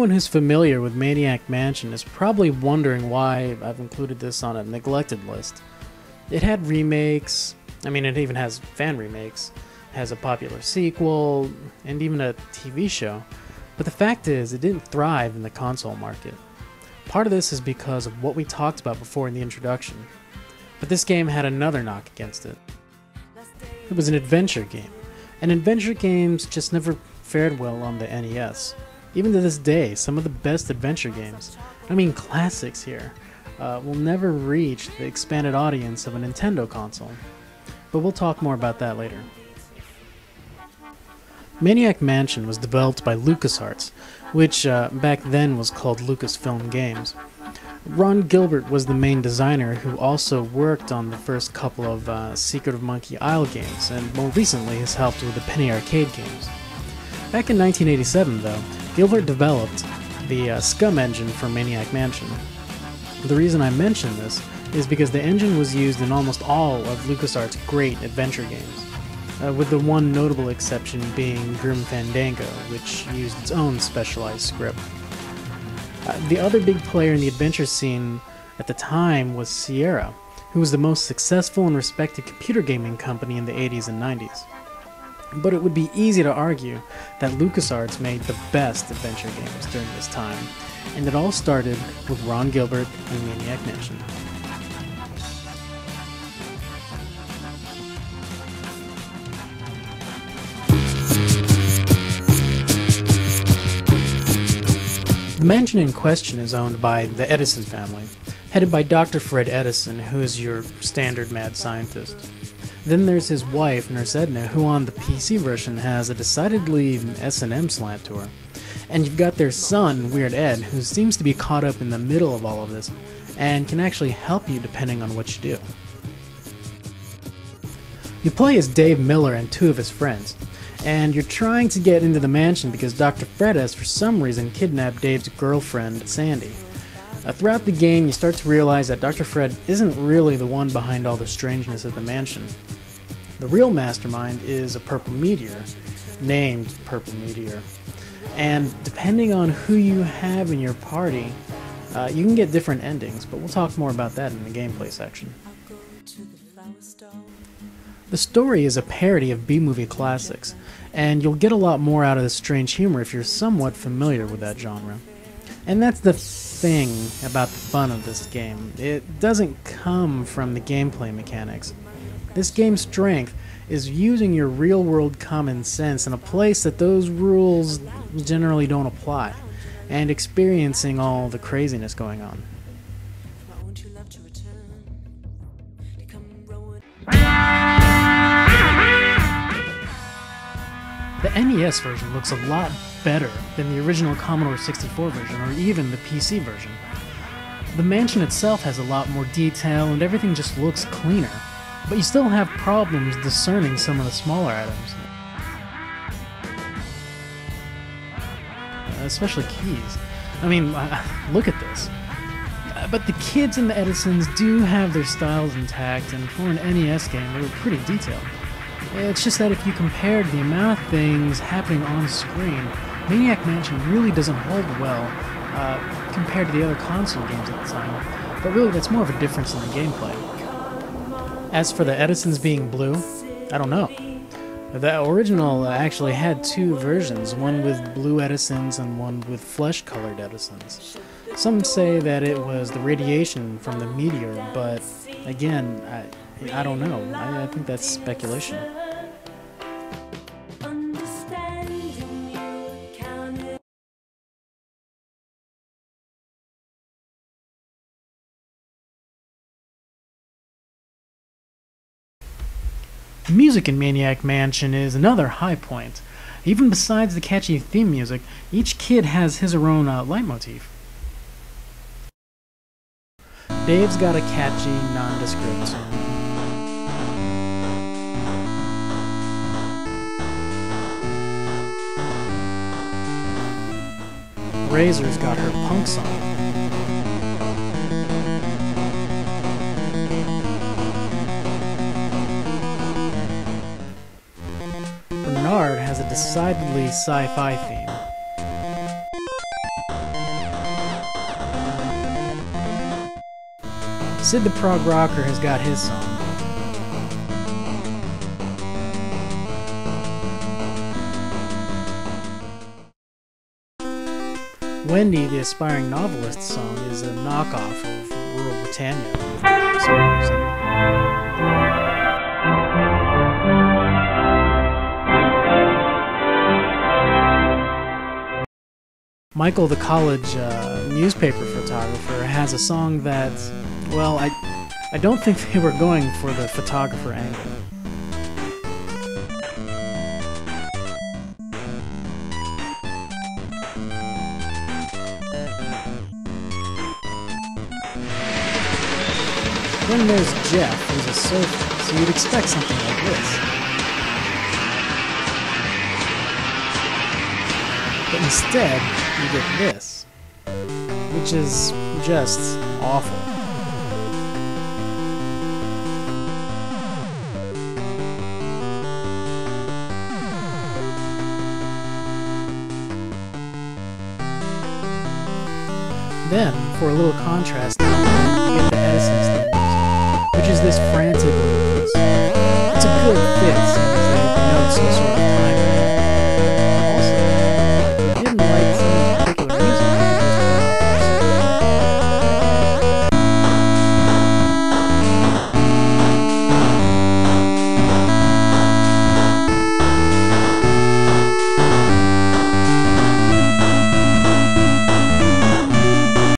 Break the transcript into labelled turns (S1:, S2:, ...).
S1: anyone who's familiar with Maniac Mansion is probably wondering why I've included this on a neglected list. It had remakes, it even has fan remakes, has a popular sequel, and even a TV show, but the fact is it didn't thrive in the console market. Part of this is because of what we talked about before in the introduction, but this game had another knock against it. It was an adventure game, and adventure games just never fared well on the NES. Even to this day, some of the best adventure games, classics here, will never reach the expanded audience of a Nintendo console. But we'll talk more about that later. Maniac Mansion was developed by LucasArts, which back then was called Lucasfilm Games. Ron Gilbert was the main designer, who also worked on the first couple of Secret of Monkey Isle games, and more recently has helped with the Penny Arcade games. Back in 1987, though, Gilbert developed the Scum engine for Maniac Mansion. The reason I mention this is because the engine was used in almost all of LucasArts' great adventure games, with the one notable exception being Grim Fandango, which used its own specialized script. The other big player in the adventure scene at the time was Sierra, who was the most successful and respected computer gaming company in the 80s and 90s. But it would be easy to argue that LucasArts made the best adventure games during this time, and it all started with Ron Gilbert and Maniac Mansion. The mansion in question is owned by the Edison family, headed by Dr. Fred Edison, who is your standard mad scientist. Then there's his wife, Nurse Edna, who on the PC version has a decidedly S&M slant to her. And you've got their son, Weird Ed, who seems to be caught up in the middle of all of this, and can actually help you depending on what you do. You play as Dave Miller and two of his friends, and you're trying to get into the mansion because Dr. Fred has for some reason kidnapped Dave's girlfriend, Sandy. Throughout the game, you start to realize that Dr. Fred isn't really the one behind all the strangeness at the mansion. The real mastermind is a purple meteor, named Purple Meteor. And depending on who you have in your party, you can get different endings, but we'll talk more about that in the gameplay section. The story is a parody of B-movie classics, and you'll get a lot more out of the strange humor if you're somewhat familiar with that genre. And that's the thing about the fun of this game. It doesn't come from the gameplay mechanics. This game's strength is using your real-world common sense in a place that those rules generally don't apply, and experiencing all the craziness going on. The NES version looks a lot better than the original Commodore 64 version, or even the PC version. The mansion itself has a lot more detail and everything just looks cleaner, but you still have problems discerning some of the smaller items. Especially keys. Look at this. But the kids in the Edisons do have their styles intact, and for an NES game, they were pretty detailed. It's just that if you compared the amount of things happening on screen, Maniac Mansion really doesn't hold well compared to the other console games at the time. But really, that's more of a difference in the gameplay. As for the Edisons being blue, I don't know. The original actually had two versions, one with blue Edisons and one with flesh-colored Edisons. Some say that it was the radiation from the meteor, but again, I don't know. I think that's speculation. The music in Maniac Mansion is another high point. Even besides the catchy theme music, each kid has his or own leitmotif. Dave's got a catchy, nondescript song. Razor's got her punk song. Bernard has a decidedly sci-fi theme. Sid the Prog Rocker has got his song. Wendy, the Aspiring Novelist song is a knockoff of Rural Britannia with some music. Michael, the college newspaper photographer, has a song that, well, I don't think they were going for the photographer angle. Then there's Jeff, who's a surfer, so you'd expect something like this. But instead, you get this, which is just awful. Then, for a little contrast,